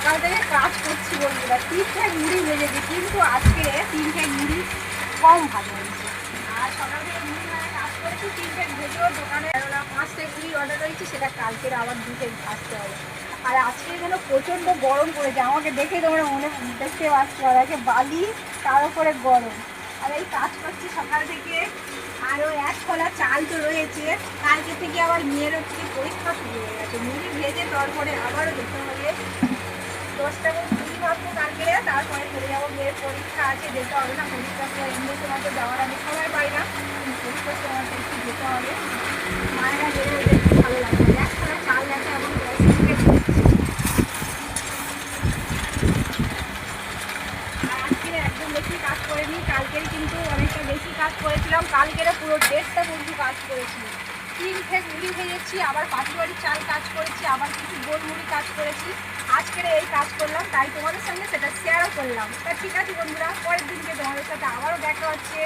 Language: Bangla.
সকাল থেকে কাজ করছি বন্ধুরা, 3 ঠ্যাং মুড়ি ভেজেছি, কিন্তু আজকে 3 ঠ্যাং মুড়ি কম ভাজা হয়েছে। আর সকাল থেকে মুড়ি ভাজা কাজ করেছি, 3 ঠ্যাং ভেজেও দোকানে 5 ঠ্যাং মুড়ি অর্ডার হয়েছে, সেটা কালকের আবার 2 ঠ্যাং ভাজতে হবে। আর আজকে যেন প্রচণ্ড গরম পড়েছে, আমাকে দেখে তোমরা মনে দেখতে পাচ্ছ, আর একে বালি তার উপরে গরম। আর এই কাজ করছি সকাল থেকে। আরও 1 খোলা চাল তো রয়েছে, কালকে থেকে আবার মেয়ের হচ্ছে পরীক্ষা শুরু হয়ে গেছে, মুড়ি ভেজে তারপরে আবারও যেতে হবে। 10টা মুড়ি ভাববো কালকে, তারপরে চলে যাবো, মেয়ের পরীক্ষা আছে, যেতে হবে না। পরীক্ষার সময় এমনি সময় তো যাওয়ার আমি সময় পাই না, পরীক্ষার সময় একটু যেতে হবে। মায়েরা গেলে ওদের একটু ভালো লাগে। 1 খোলা চাল দেখে এমন গ্যাস থেকে আর আজকে একদম বেশি কাজ করিনি, কালকের কিন্তু অনেকটা বেশি কাজ করেছিলাম। কালকের পুরো 1.5টা বন্ধু কাজ করেছি, 3 ঠ্যাং মুড়ি ভেজেছি, আবার পাটিবাড়ির চাল কাজ করেছি, আবার কিছু গোল মুড়ি কাজ করেছি। আজকের এই কাজ করলাম, তাই তোমাদের সঙ্গে সেটা শেয়ারও করলাম। তা ঠিক আছে বন্ধুরা, পরের দিনকে তোমাদের সাথে আবারও দেখা হচ্ছে।